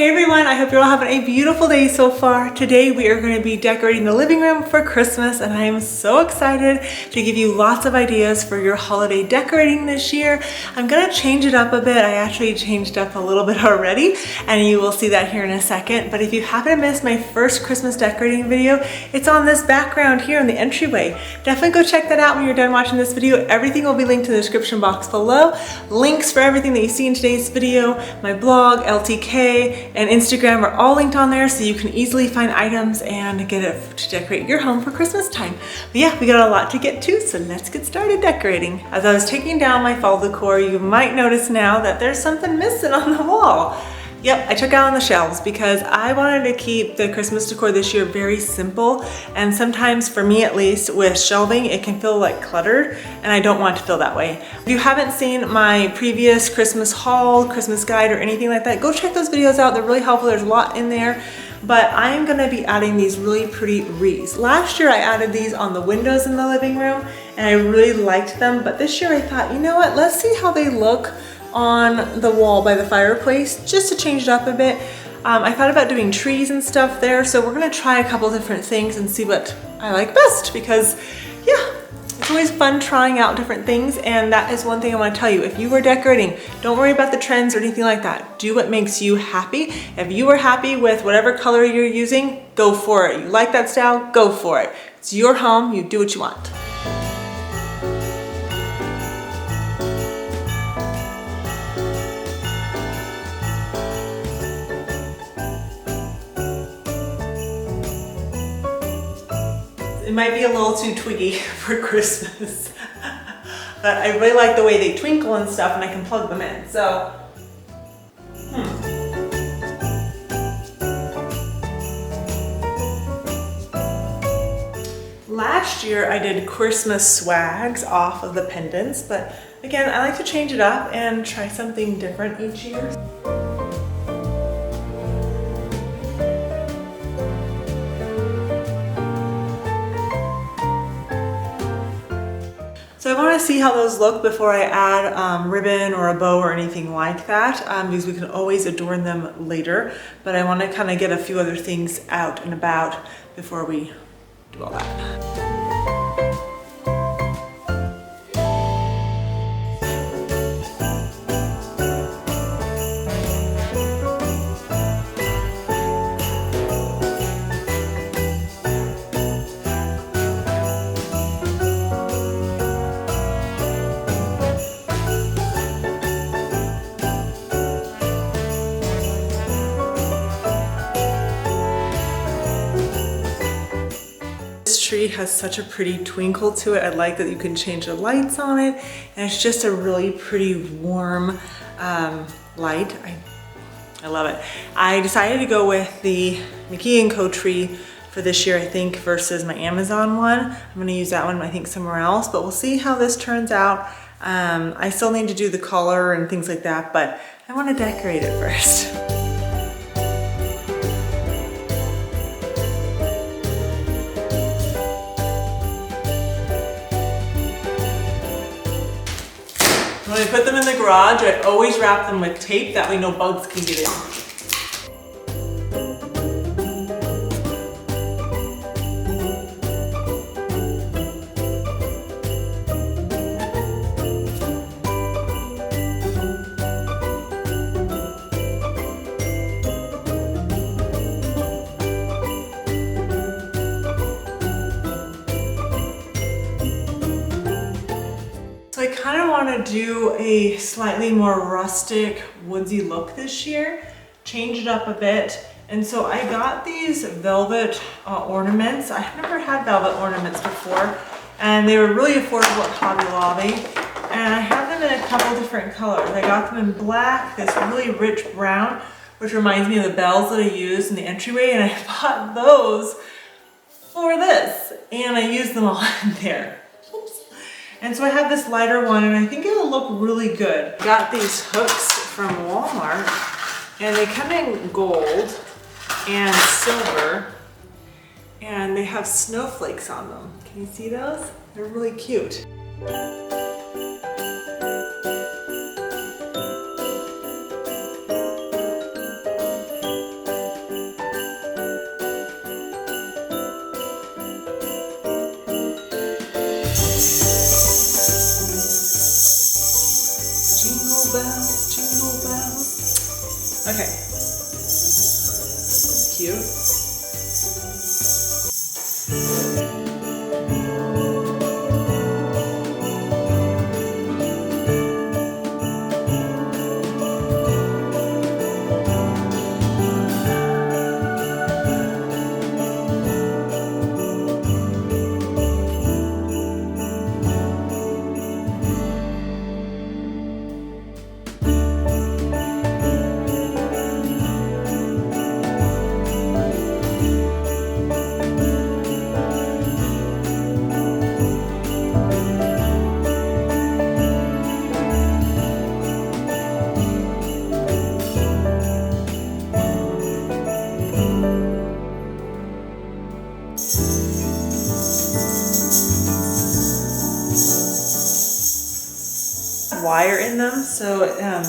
Hey everyone, I hope you're all having a beautiful day so far. Today we are going to be decorating the living room for Christmas and I am so excited to give you lots of ideas for your holiday decorating this year. I'm going to change it up a bit. I actually changed up a little bit already and you will see that here in a second. But if you happen to miss my first Christmas decorating video, it's on this background here in the entryway. Definitely go check that out when you're done watching this video. Everything will be linked in the description box below. Links for everything that you see in today's video, my blog, LTK, and Instagram are all linked on there so you can easily find items and get it to decorate your home for Christmas time. But yeah, we got a lot to get to, so let's get started decorating. As I was taking down my fall decor, you might notice now that there's something missing on the wall. Yep, I took out on the shelves because I wanted to keep the Christmas decor this year very simple, and sometimes, for me at least, with shelving, it can feel like cluttered, and I don't want it to feel that way. If you haven't seen my previous Christmas haul, Christmas guide, or anything like that, go check those videos out. They're really helpful. There's a lot in there, but I'm gonna be adding these really pretty wreaths. Last year, I added these on the windows in the living room, and I really liked them, but this year I thought, you know what, let's see how they look on the wall by the fireplace, just to change it up a bit. I thought about doing trees and stuff there, so we're gonna try a couple different things and see what I like best, because yeah, it's always fun trying out different things, and that is one thing I wanna tell you. If you are decorating, don't worry about the trends or anything like that. Do what makes you happy. If you are happy with whatever color you're using, go for it. You like that style, go for it. It's your home, you do what you want. It might be a little too twiggy for Christmas, but I really like the way they twinkle and stuff, and I can plug them in, so. Last year I did Christmas swags off of the pendants, but again, I like to change it up and try something different each year. So I want to see how those look before I add ribbon or a bow or anything like that, because we can always adorn them later, but I want to kind of get a few other things out and about before we do all that. Tree has such a pretty twinkle to it. I like that you can change the lights on it, and it's just a really pretty warm light. I love it. I decided to go with the McKee & Co tree for this year, I think, versus my Amazon one. I'm going to use that one, I think, somewhere else, but we'll see how this turns out. I still need to do the color and things like that, but I want to decorate it first. When I put them in the garage, I always wrap them with tape, that way no bugs can get in. So I kind of want to do a slightly more rustic, woodsy look this year, change it up a bit. And so I got these velvet ornaments. I've never had velvet ornaments before, and they were really affordable at Hobby Lobby. And I have them in a couple different colors. I got them in black, this really rich brown, which reminds me of the bells that I used in the entryway, and I bought those for this, and I used them all in there. And so I have this lighter one, and I think it'll look really good. Got these hooks from Walmart, and they come in gold and silver, and they have snowflakes on them. Can you see those? They're really cute. Okay. Cute. Wire in them, so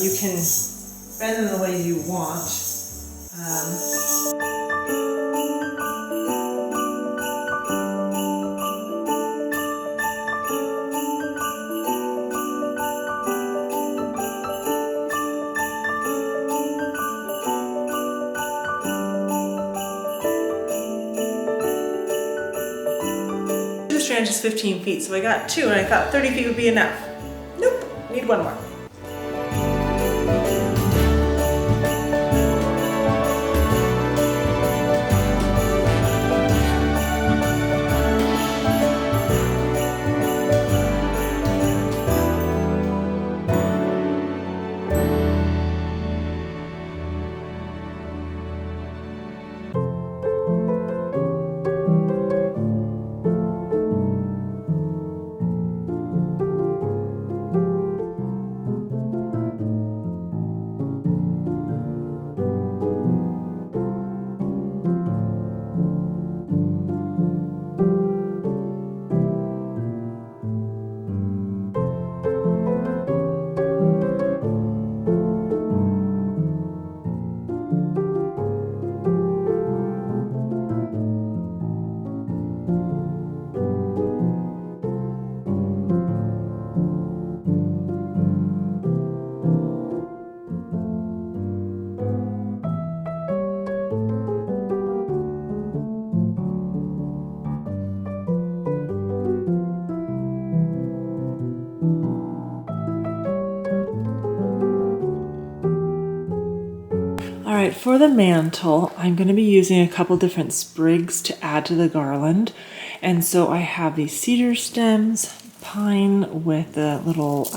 you can bend them the way you want. This strand is 15 feet, so I got 2, and I thought 30 feet would be enough. Nope, need 1 more. All right, for the mantle, I'm going to be using a couple different sprigs to add to the garland. And so I have these cedar stems, pine with the little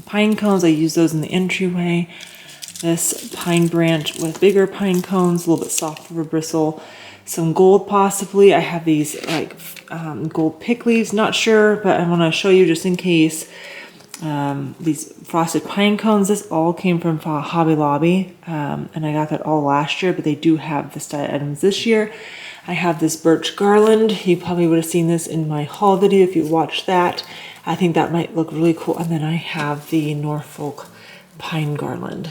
pine cones. I use those in the entryway. This pine branch with bigger pine cones, a little bit softer of a bristle. Some gold possibly. I have these like gold pick leaves, not sure, but I want to show you just in case. These frosted pine cones, this all came from Hobby Lobby, and I got that all last year, but they do have the style items this year. I have this birch garland. You probably would have seen this in my haul video if you watched that. I think that might look really cool. And then I have the Norfolk pine garland.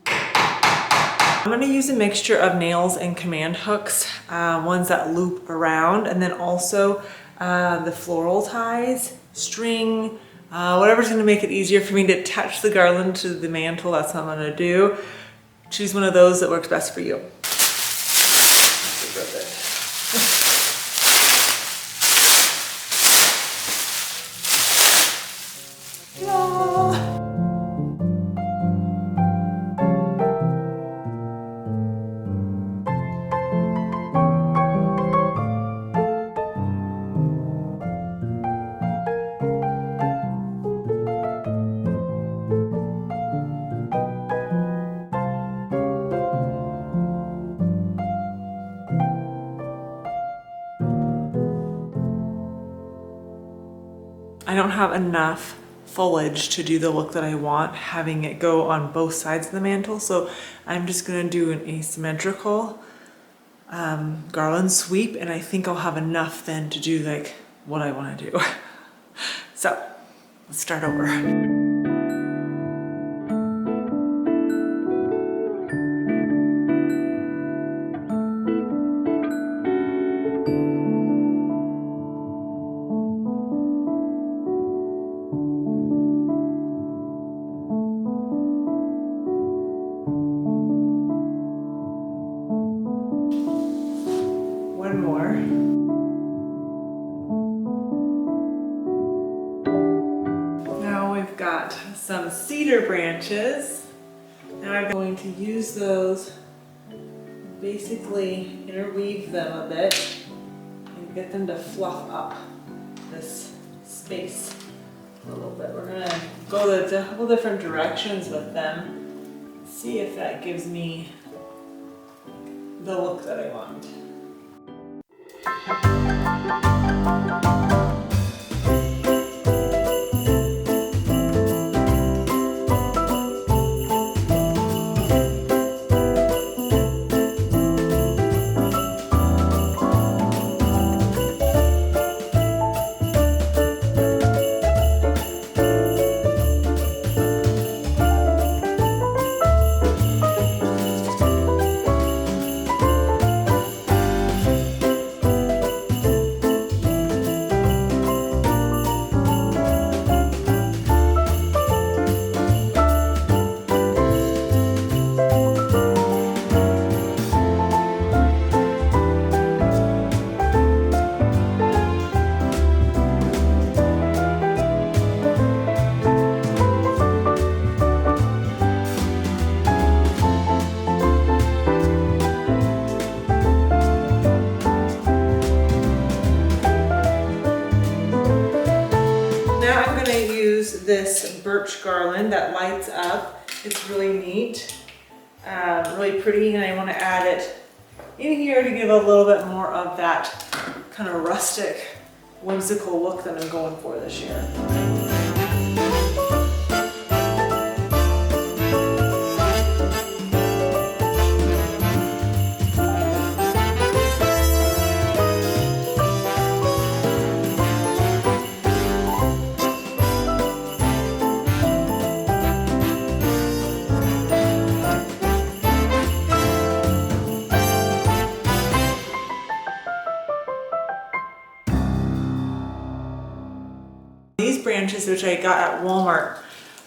I'm going to use a mixture of nails and command hooks, ones that loop around, and then also the floral ties, string, whatever's going to make it easier for me to attach the garland to the mantle. That's what I'm going to do. Choose one of those that works best for you. I don't have enough foliage to do the look that I want, having it go on both sides of the mantle, so I'm just gonna do an asymmetrical garland sweep, and I think I'll have enough then to do like what I want to do. So let's start over. cedar branches. Now I'm going to use those, basically interweave them a bit and get them to fluff up this space a little bit. We're gonna go a couple different directions with them, see if that gives me the look that I want. This birch garland that lights up. It's really neat, really pretty, and I want to add it in here to give a little bit more of that kind of rustic, whimsical look that I'm going for this year. These branches, which I got at Walmart,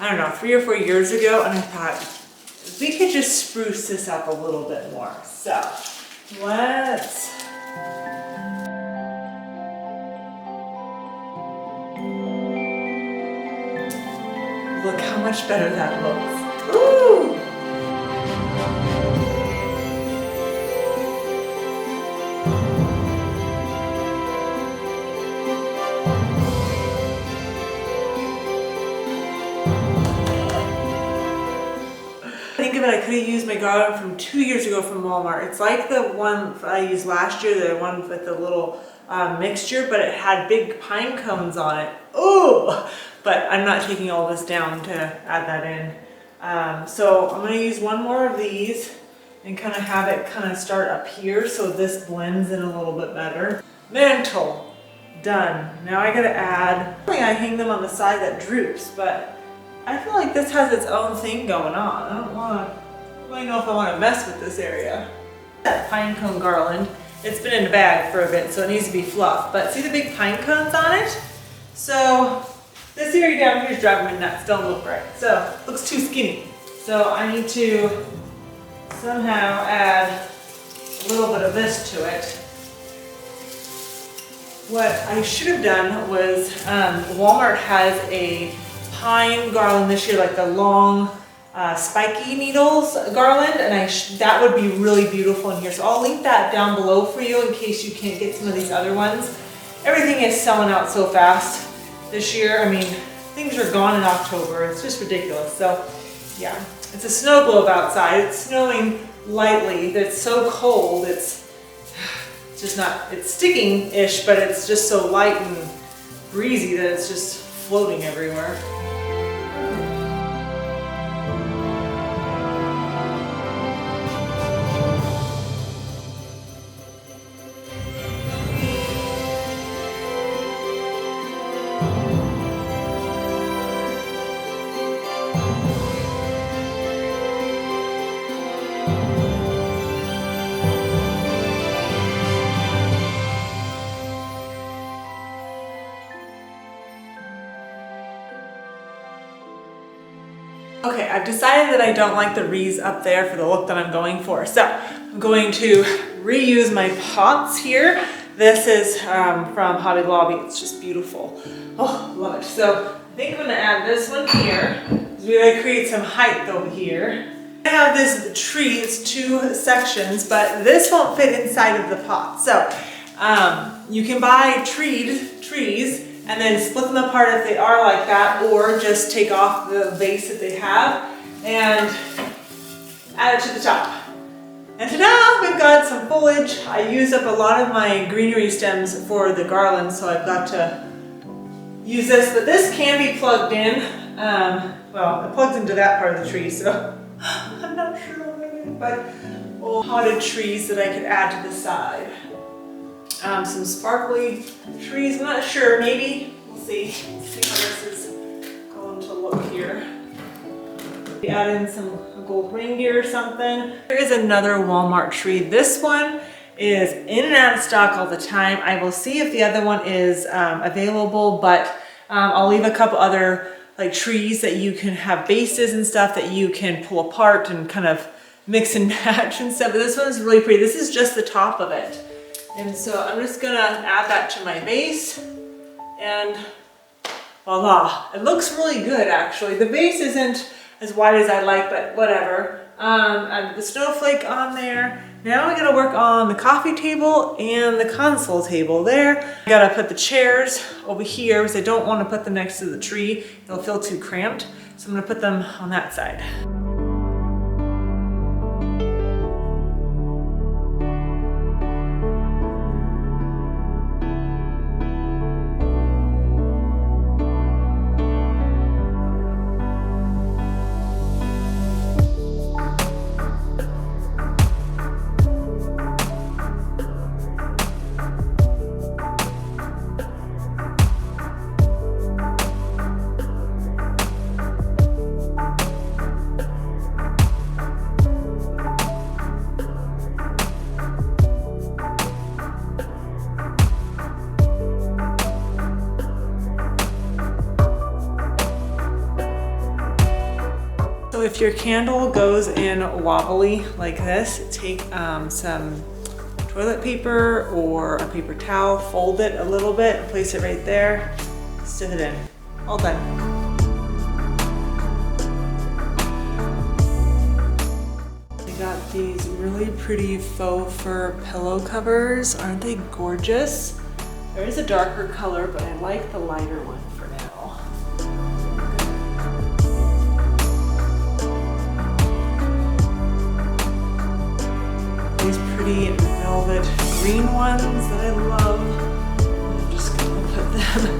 I don't know, 3 or 4 years ago, and I thought we could just spruce this up a little bit more. So let's look how much better that looks. Ooh! Think of it, I could have used my garland from 2 years ago from Walmart. It's like the one I used last year, the one with the little mixture, but it had big pine cones on it. Ooh! But I'm not taking all this down to add that in. So I'm going to use one more of these and kind of have it kind of start up here so this blends in a little bit better. Mantle, done. Now I got to add, I hang them on the side that droops, but I feel like this has its own thing going on. I don't really know if I want to mess with this area. That pine cone garland, it's been in a bag for a bit, so it needs to be fluffed. But see the big pine cones on it? So this area down here is driving me nuts. Don't look right. So it looks too skinny. So I need to somehow add a little bit of this to it. What I should have done was, Walmart has a pine garland this year, like the long spiky needles garland, and that would be really beautiful in here. So I'll link that down below for you in case you can't get some of these other ones. Everything is selling out so fast this year. I mean, things are gone in October. It's just ridiculous. So yeah, it's a snow globe outside. It's snowing lightly. It's so cold. It's just not, it's sticking-ish, but it's just so light and breezy that it's just floating everywhere. Okay, I've decided that I don't like the wreaths up there for the look that I'm going for. So I'm going to reuse my pots here. This is from Hobby Lobby. It's just beautiful. Oh, love it. So I think I'm gonna add this one here. is we gotta create some height over here. I have this tree, it's 2 sections, but this won't fit inside of the pot. So you can buy trees and then split them apart if they are like that, or just take off the base that they have and add it to the top. And ta-da! We've got some foliage. I used up a lot of my greenery stems for the garland, so I've got to use this, but this can be plugged in. Well, it plugs into that part of the tree, so I'm not sure about it, but potted trees that I could add to the side. Some sparkly trees, I'm not sure, maybe, we'll see. Let's see how this is going to look here. Maybe add in some gold reindeer or something. There is another Walmart tree. This one is in and out of stock all the time. I will see if the other one is available, but I'll leave a couple other like trees that you can have bases and stuff that you can pull apart and kind of mix and match and stuff. But this one is really pretty. This is just the top of it. And so I'm just gonna add that to my base and voila. It looks really good actually. The base isn't as wide as I like, but whatever. And the snowflake on there. Now I gotta work on the coffee table and the console table there. I gotta put the chairs over here because I don't want to put them next to the tree. They'll feel too cramped. So I'm gonna put them on that side. So if your candle goes in wobbly like this, take some toilet paper or a paper towel, fold it a little bit, and place it right there, stick it in. All done. I got these really pretty faux fur pillow covers. Aren't they gorgeous? There is a darker color, but I like the lighter one for now. These pretty velvet green ones that I love. I'm just gonna put them.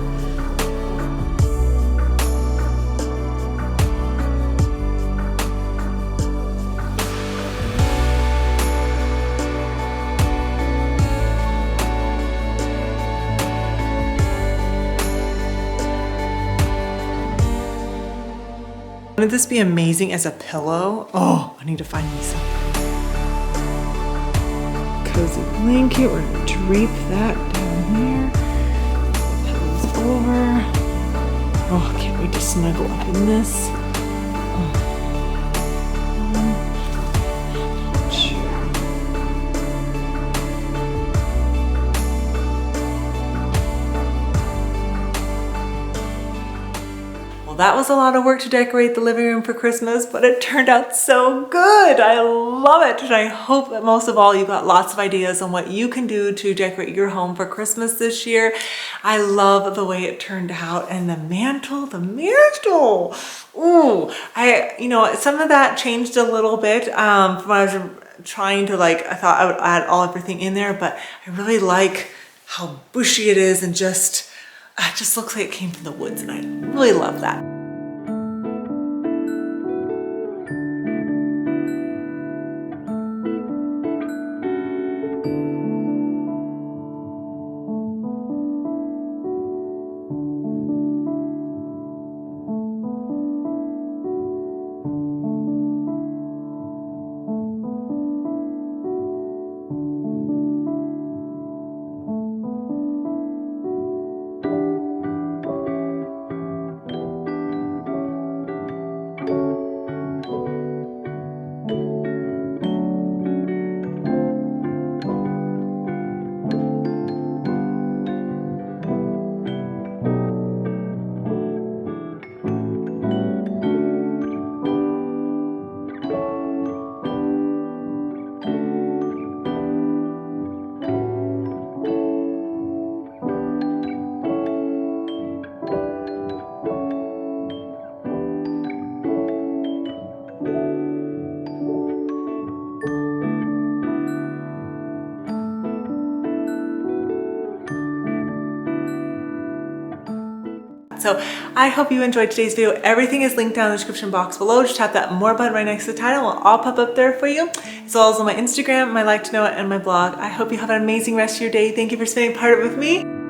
Wouldn't this be amazing as a pillow? Oh, I need to find me some. Cozy blanket, we're gonna drape that down here. The pillows over. Oh, I can't wait to snuggle up in this. Well, that was a lot of work to decorate the living room for Christmas, but it turned out so good. I love it. And I hope that most of all, you got lots of ideas on what you can do to decorate your home for Christmas this year. I love the way it turned out. And the mantle. Ooh, some of that changed a little bit from when I was trying to I thought I would add everything in there, but I really like how bushy it is and just, it just looks like it came from the woods, and I really love that. So I hope you enjoyed today's video. Everything is linked down in the description box below. Just tap that more button right next to the title. It'll all pop up there for you, as well as on my Instagram, my Like to Know It, and my blog. I hope you have an amazing rest of your day. Thank you for spending part of it with me.